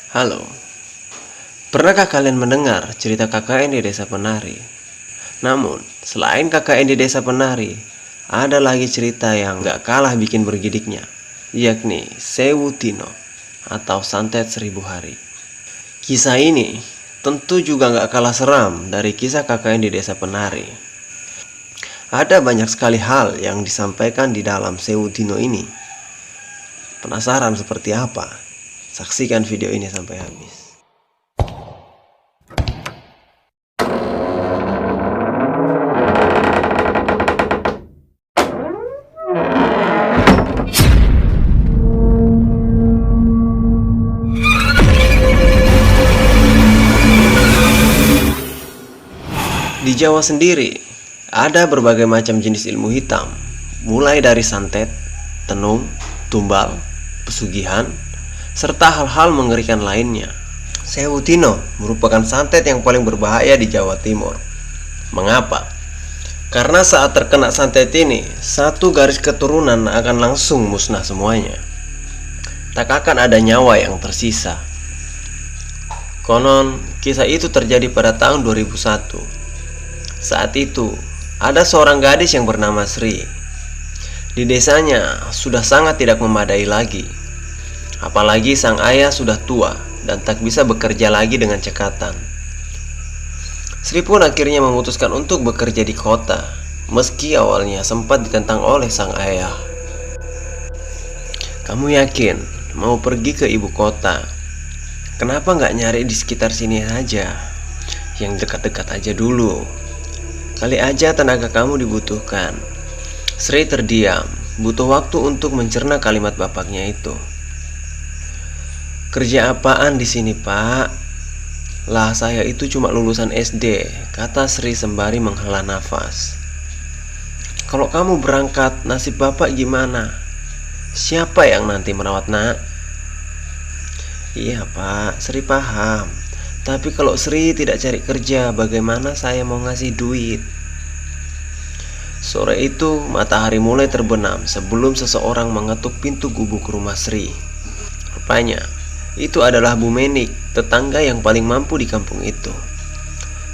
Halo, pernahkah kalian mendengar cerita KKN di Desa Penari? Namun, selain KKN di Desa Penari, ada lagi cerita yang gak kalah bikin bergidiknya, yakni Sewu Tino atau Santet 1000 Hari. Kisah ini tentu juga gak kalah seram dari kisah KKN di Desa Penari. Ada banyak sekali hal yang disampaikan di dalam Sewu Tino ini. Penasaran seperti apa? Saksikan video ini sampai habis. Di Jawa sendiri, ada berbagai macam jenis ilmu hitam, mulai dari santet, tenung, tumbal, pesugihan, serta hal-hal mengerikan lainnya. Sewu Tino merupakan santet yang paling berbahaya di Jawa Timur. Mengapa? Karena saat terkena santet ini, satu garis keturunan akan langsung musnah semuanya. Tak akan ada nyawa yang tersisa. Konon, kisah itu terjadi pada tahun 2001. Saat itu, ada seorang gadis yang bernama Sri. Di desanya sudah sangat tidak memadai lagi. Apalagi sang ayah sudah tua dan tak bisa bekerja lagi dengan cekatan. Sri pun akhirnya memutuskan untuk bekerja di kota, meski awalnya sempat ditentang oleh sang ayah. Kamu yakin mau pergi ke ibu kota? Kenapa nggak nyari di sekitar sini saja? Yang dekat-dekat aja dulu. Kali aja tenaga kamu dibutuhkan. Sri terdiam, butuh waktu untuk mencerna kalimat bapaknya itu. Kerja apaan di sini, Pak? Lah, saya itu cuma lulusan SD, kata Sri sembari menghela nafas. Kalau kamu berangkat, nasib bapak gimana? Siapa yang nanti merawat nak? Iya, Pak, Sri paham. Tapi kalau Sri tidak cari kerja, bagaimana saya mau ngasih duit? Sore itu, matahari mulai terbenam sebelum seseorang mengetuk pintu gubuk rumah Sri. Rupanya, itu adalah Bu Menik, tetangga yang paling mampu di kampung itu.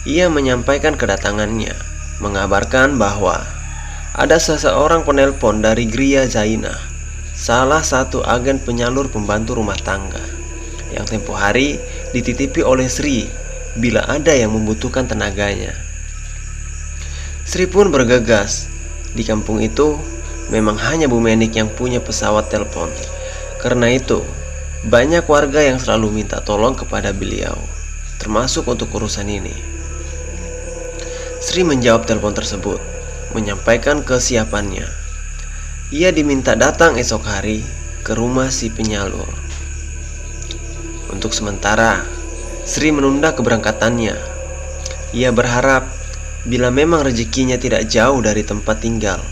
Ia menyampaikan kedatangannya, mengabarkan bahwa ada seseorang penelpon dari Gria Zainah, salah satu agen penyalur pembantu rumah tangga, yang tempo hari dititipi oleh Sri bila ada yang membutuhkan tenaganya. Sri pun bergegas. Di kampung itu memang hanya Bu Menik yang punya pesawat telepon. Karena itu, banyak warga yang selalu minta tolong kepada beliau, termasuk untuk urusan ini. Sri menjawab telepon tersebut, menyampaikan kesiapannya. Ia diminta datang esok hari ke rumah si penyalur. Untuk sementara, Sri menunda keberangkatannya. Ia berharap bila memang rezekinya tidak jauh dari tempat tinggal,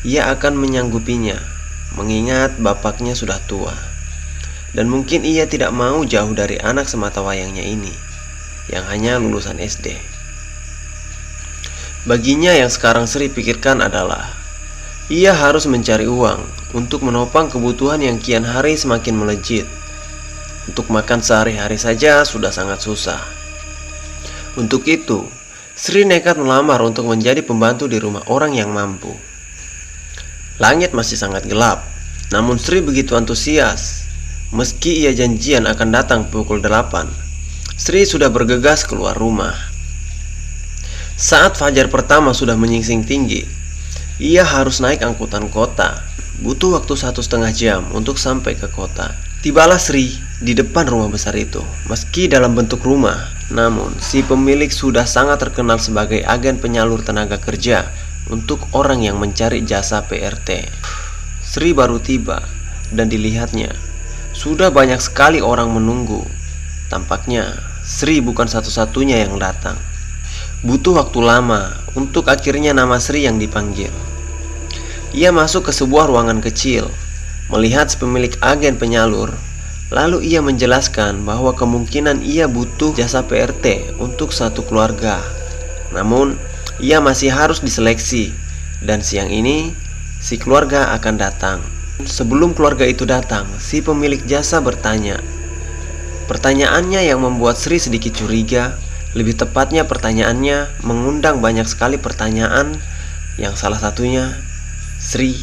ia akan menyanggupinya, mengingat bapaknya sudah tua. Dan mungkin ia tidak mau jauh dari anak semata wayangnya ini, yang hanya lulusan SD. Baginya yang sekarang Sri pikirkan adalah ia harus mencari uang untuk menopang kebutuhan yang kian hari semakin melejit. Untuk makan sehari-hari saja sudah sangat susah. Untuk itu, Sri nekat melamar untuk menjadi pembantu di rumah orang yang mampu. Langit masih sangat gelap, namun Sri begitu antusias. Meski ia janjian akan datang pukul 8, Sri sudah bergegas keluar rumah. Saat fajar pertama sudah menyingsing tinggi, ia harus naik angkutan kota. Butuh waktu 1,5 jam untuk sampai ke kota. Tibalah Sri di depan rumah besar itu. Meski dalam bentuk rumah, namun si pemilik sudah sangat terkenal sebagai agen penyalur tenaga kerja untuk orang yang mencari jasa PRT. Sri baru tiba dan dilihatnya sudah banyak sekali orang menunggu. Tampaknya Sri bukan satu-satunya yang datang. Butuh waktu lama untuk akhirnya nama Sri yang dipanggil. Ia masuk ke sebuah ruangan kecil, melihat si pemilik agen penyalur. Lalu ia menjelaskan bahwa kemungkinan ia butuh jasa PRT untuk satu keluarga. Namun, ia masih harus diseleksi, dan siang ini si keluarga akan datang. Sebelum keluarga itu datang, si pemilik jasa bertanya, Pertanyaannya yang membuat Sri sedikit curiga. Lebih tepatnya pertanyaannya mengundang banyak sekali pertanyaan, yang salah satunya, "Sri,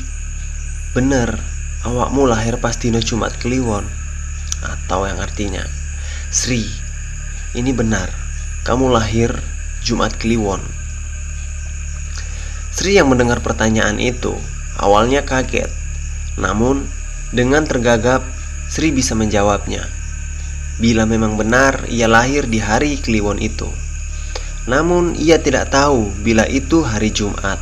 bener awakmu lahir pas dino Jumat Kliwon?" Atau yang artinya, "Sri, ini benar kamu lahir Jumat Kliwon?" Sri yang mendengar pertanyaan itu awalnya kaget. Namun dengan tergagap Sri bisa menjawabnya bila memang benar ia lahir di hari Kliwon itu. Namun ia tidak tahu bila itu hari Jumat.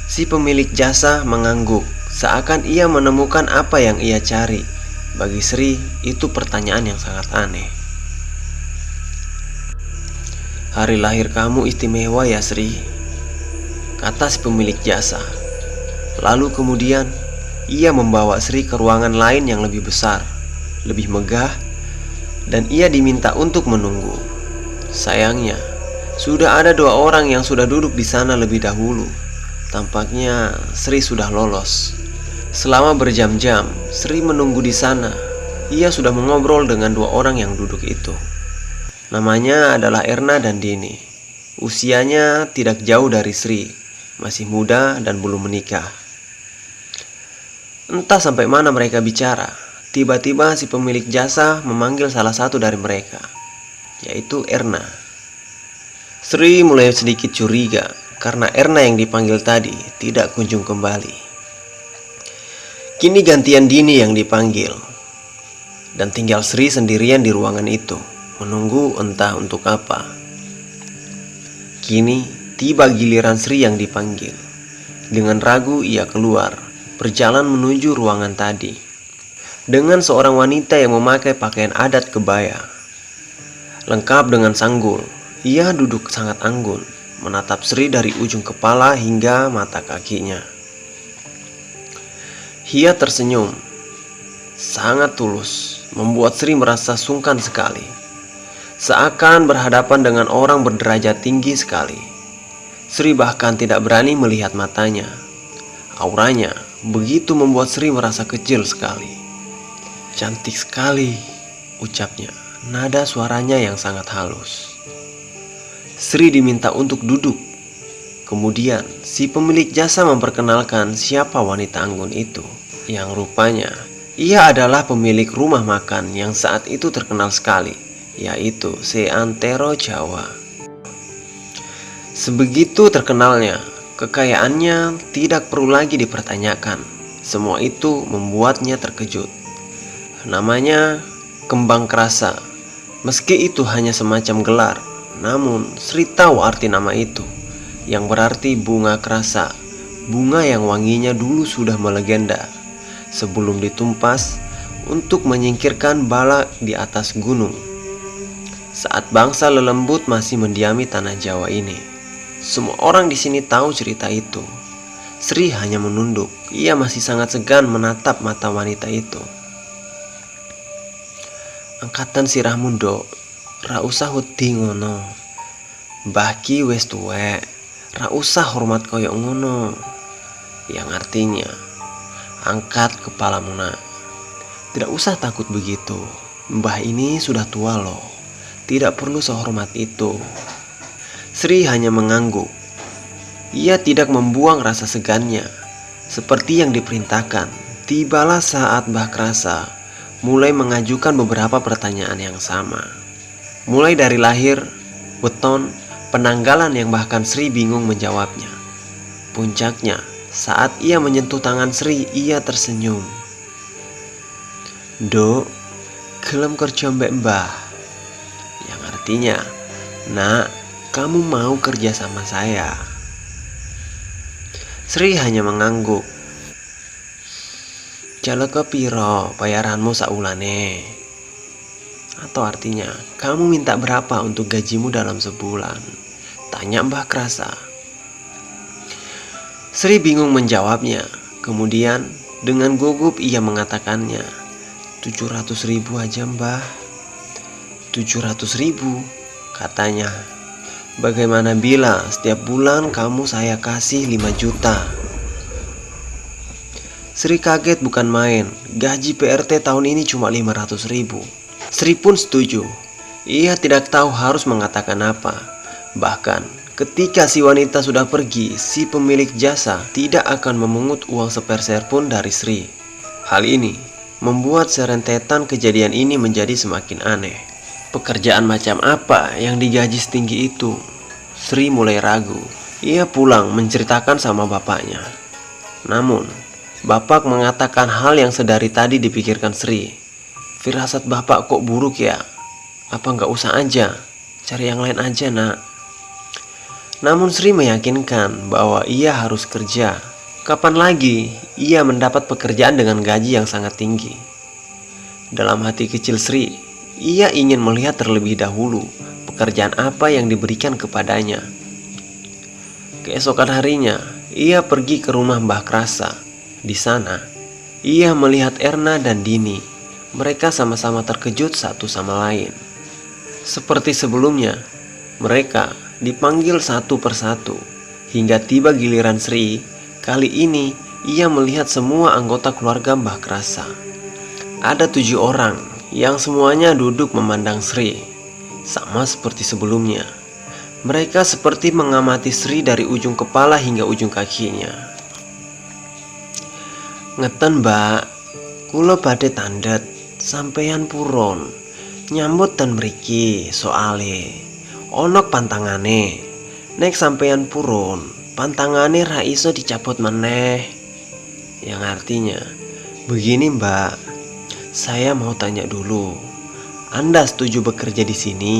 Si pemilik jasa mengangguk, seakan ia menemukan apa yang ia cari. Bagi Sri itu pertanyaan yang sangat aneh. "Hari lahir kamu istimewa ya Sri," kata si pemilik jasa. Lalu kemudian ia membawa Sri ke ruangan lain yang lebih besar, lebih megah, dan ia diminta untuk menunggu. Sayangnya, sudah ada 2 orang yang sudah duduk di sana lebih dahulu. Tampaknya Sri sudah lolos. Selama berjam-jam, Sri menunggu di sana. Ia sudah mengobrol dengan 2 orang yang duduk itu. Namanya adalah Erna dan Dini. Usianya tidak jauh dari Sri, masih muda dan belum menikah. Entah sampai mana mereka bicara. Tiba-tiba si pemilik jasa memanggil salah satu dari mereka, yaitu Erna. Sri mulai sedikit curiga karena Erna yang dipanggil tadi tidak kunjung kembali. Kini gantian Dini yang dipanggil, dan tinggal Sri sendirian di ruangan itu, menunggu entah untuk apa. Kini tiba giliran Sri yang dipanggil. Dengan ragu ia keluar, berjalan menuju ruangan tadi. Dengan seorang wanita yang memakai pakaian adat kebaya, lengkap dengan sanggul. Ia duduk sangat anggun, menatap Sri dari ujung kepala hingga mata kakinya. Ia tersenyum, sangat tulus, membuat Sri merasa sungkan sekali. Seakan berhadapan dengan orang berderajat tinggi sekali. Sri bahkan tidak berani melihat matanya. Auranya begitu membuat Sri merasa kecil sekali. "Cantik sekali," ucapnya, nada suaranya yang sangat halus. Sri diminta untuk duduk. Kemudian si pemilik jasa memperkenalkan siapa wanita anggun itu, yang rupanya ia adalah pemilik rumah makan yang saat itu terkenal sekali, yaitu Seantero Jawa. Sebegitu terkenalnya, kekayaannya tidak perlu lagi dipertanyakan. Semua itu membuatnya terkejut. Namanya Kembang Krasa. Meski itu hanya semacam gelar, namun Sri tahu arti nama itu, yang berarti bunga krasa. Bunga yang wanginya dulu sudah melegenda sebelum ditumpas untuk menyingkirkan bala di atas gunung. Saat bangsa lelembut masih mendiami tanah Jawa ini. Semua orang di sini tahu cerita itu. Sri hanya menunduk. Ia masih sangat segan menatap mata wanita itu. "Angkatan sirahmu nduk, ra usah wedi ngono. Mbah ki wis tuwek, ra usah hormat koyok ngono." Yang artinya, "Angkat kepalamu nak. Tidak usah takut begitu. Mbah ini sudah tua loh. Tidak perlu sehormat itu." Sri hanya mengangguk. Ia tidak membuang rasa segannya. Seperti yang diperintahkan, tibalah saat Mbah Krasa mulai mengajukan beberapa pertanyaan yang sama. Mulai dari lahir, weton, penanggalan yang bahkan Sri bingung menjawabnya. Puncaknya, saat ia menyentuh tangan Sri, ia tersenyum. "Dok, gelem kerja mbek Mbah." Yang artinya, "Nak, kamu mau kerja sama saya?" Sri hanya mengangguk. "Jale kepiro bayaranmu saulane?" Atau artinya, "Kamu minta berapa untuk gajimu dalam sebulan?" tanya Mbah Krasa. Sri bingung menjawabnya. Kemudian dengan gugup ia mengatakannya, 700.000 aja Mbah." 700.000, katanya. "Bagaimana bila setiap bulan kamu saya kasih 5 juta?" Sri kaget bukan main. Gaji PRT tahun ini cuma 500 ribu. Sri pun setuju. Ia tidak tahu harus mengatakan apa. Bahkan ketika si wanita sudah pergi, si pemilik jasa tidak akan memungut uang sepeser pun dari Sri. Hal ini membuat serentetan kejadian ini menjadi semakin aneh. Pekerjaan macam apa yang digaji setinggi itu? Sri mulai ragu. Ia pulang menceritakan sama bapaknya. Namun, bapak mengatakan hal yang sedari tadi dipikirkan Sri. Firasat bapak kok buruk ya? Apa nggak usah aja? Cari yang lain aja nak. Namun Sri meyakinkan bahwa ia harus kerja. Kapan lagi ia mendapat pekerjaan dengan gaji yang sangat tinggi? Dalam hati kecil Sri, ia ingin melihat terlebih dahulu pekerjaan apa yang diberikan kepadanya. Keesokan harinya, ia pergi ke rumah Mbah Krasa. Di sana, ia melihat Erna dan Dini. Mereka sama-sama terkejut satu sama lain. Seperti sebelumnya, mereka dipanggil satu persatu. Hingga tiba giliran Sri, kali ini ia melihat semua anggota keluarga Mbah Krasa. Ada 7 orang yang semuanya duduk memandang Sri. Sama seperti sebelumnya. Mereka seperti mengamati Sri dari ujung kepala hingga ujung kakinya. Ngeten mbak, kula badhe tandhet sampeyan purun nyambut ten mriki soale onok pantangane. Nek sampeyan purun, pantangane ra iso dicabut meneh. Yang artinya, begini mbak, saya mau tanya dulu, Anda setuju bekerja di sini?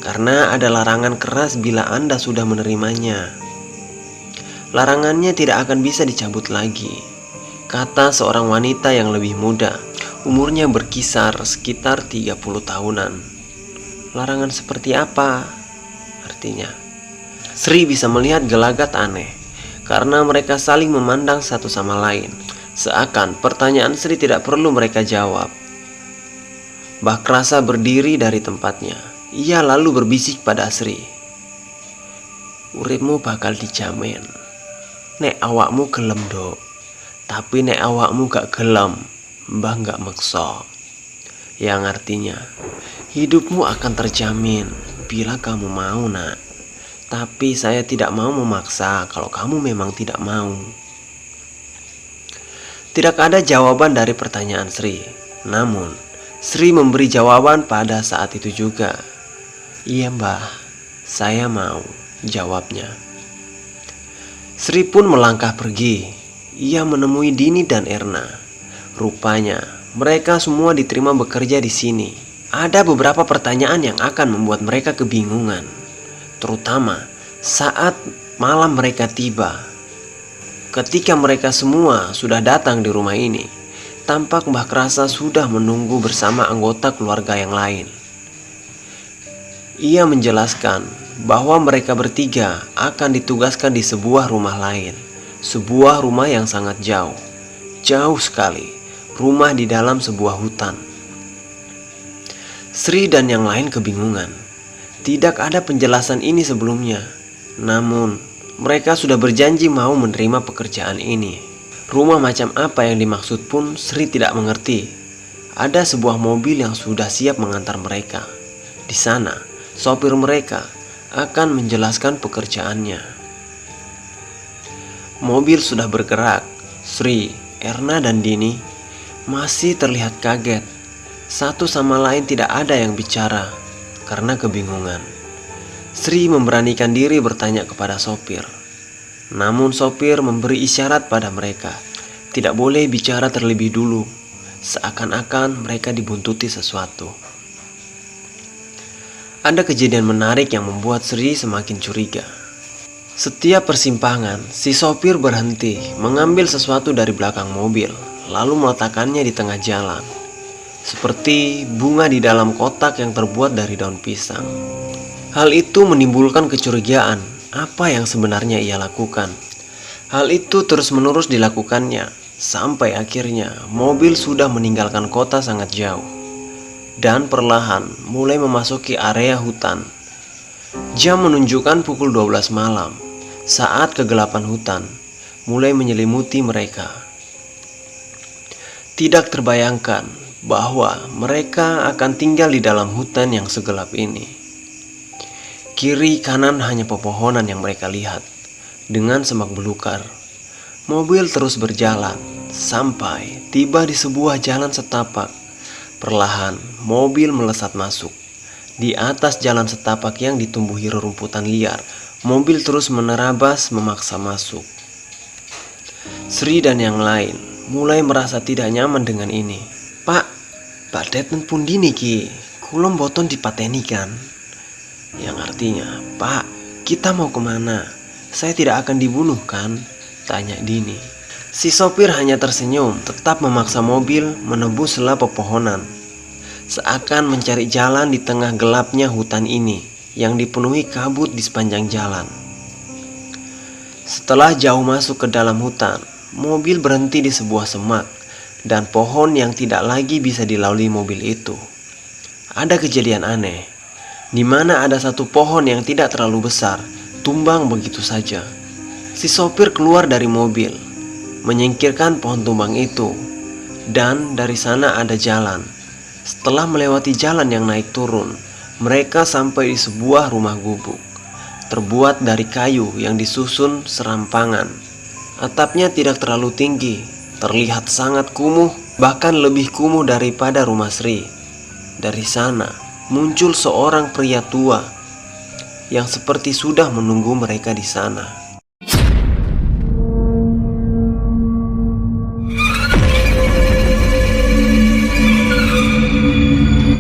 Karena ada larangan keras bila Anda sudah menerimanya. Larangannya tidak akan bisa dicabut lagi, kata seorang wanita yang lebih muda. Umurnya berkisar sekitar 30 tahunan. Larangan seperti apa? Artinya, Sri bisa melihat gelagat aneh karena mereka saling memandang satu sama lain. Seakan pertanyaan Sri tidak perlu mereka jawab. Mbah Krasa berdiri dari tempatnya. Ia lalu berbisik pada Sri. Uripmu bakal dijamin. Nek awakmu gelem dok. Tapi nek awakmu gak gelem, mbah gak meksa. Yang artinya, hidupmu akan terjamin bila kamu mau nak. Tapi saya tidak mau memaksa kalau kamu memang tidak mau. Tidak ada jawaban dari pertanyaan Sri. Namun, Sri memberi jawaban pada saat itu juga. Iya mbah, saya mau, jawabnya. Sri pun melangkah pergi. Ia menemui Dini dan Erna. Rupanya mereka semua diterima bekerja di sini. Ada beberapa pertanyaan yang akan membuat mereka kebingungan, terutama saat malam mereka tiba. Ketika mereka semua sudah datang di rumah ini, tampak Mbah Krasa sudah menunggu bersama anggota keluarga yang lain. Ia menjelaskan bahwa mereka bertiga akan ditugaskan di sebuah rumah lain. Sebuah rumah yang sangat jauh. Jauh sekali. Rumah di dalam sebuah hutan. Sri dan yang lain kebingungan. Tidak ada penjelasan ini sebelumnya. Namun, mereka sudah berjanji mau menerima pekerjaan ini. Rumah macam apa yang dimaksud pun Sri tidak mengerti. Ada sebuah mobil yang sudah siap mengantar mereka. Di sana, sopir mereka akan menjelaskan pekerjaannya. Mobil sudah bergerak. Sri, Erna dan Dini masih terlihat kaget. Satu sama lain tidak ada yang bicara karena kebingungan. Sri memberanikan diri bertanya kepada sopir. Namun sopir memberi isyarat pada mereka tidak boleh bicara terlebih dulu, seakan-akan mereka dibuntuti sesuatu. Ada kejadian menarik yang membuat Sri semakin curiga. Setiap persimpangan, si sopir berhenti mengambil sesuatu dari belakang mobil, lalu meletakkannya di tengah jalan. Seperti bunga di dalam kotak yang terbuat dari daun pisang. Hal itu menimbulkan kecurigaan apa yang sebenarnya ia lakukan. Hal itu terus-menerus dilakukannya, sampai akhirnya mobil sudah meninggalkan kota sangat jauh dan perlahan mulai memasuki area hutan. Jam menunjukkan pukul 12 malam. Saat kegelapan hutan mulai menyelimuti mereka. Tidak terbayangkan bahwa mereka akan tinggal di dalam hutan yang segelap ini. Kiri kanan hanya pepohonan yang mereka lihat dengan semak belukar. Mobil terus berjalan sampai tiba di sebuah jalan setapak. Perlahan mobil melesat masuk. Di atas jalan setapak yang ditumbuhi rerumputan liar, mobil terus menerabas memaksa masuk. Sri dan yang lain mulai merasa tidak nyaman dengan ini. Pak Deten pundi niki, kulom boton dipateni kan? Yang artinya, Pak, kita mau kemana? Saya tidak akan dibunuh kan? Tanya Dini. Si sopir hanya tersenyum, tetap memaksa mobil menembus sela pepohonan. Seakan mencari jalan di tengah gelapnya hutan ini yang dipenuhi kabut di sepanjang jalan. Setelah jauh masuk ke dalam hutan, mobil berhenti di sebuah semak dan pohon yang tidak lagi bisa dilalui mobil itu. Ada kejadian aneh, di mana ada satu pohon yang tidak terlalu besar, tumbang begitu saja. Si sopir keluar dari mobil, menyingkirkan pohon tumbang itu, dan dari sana ada jalan. Setelah melewati jalan yang naik turun, mereka sampai di sebuah rumah gubuk, terbuat dari kayu yang disusun serampangan. Atapnya tidak terlalu tinggi, terlihat sangat kumuh, bahkan lebih kumuh daripada rumah Sri. Dari sana muncul seorang pria tua yang seperti sudah menunggu mereka di sana.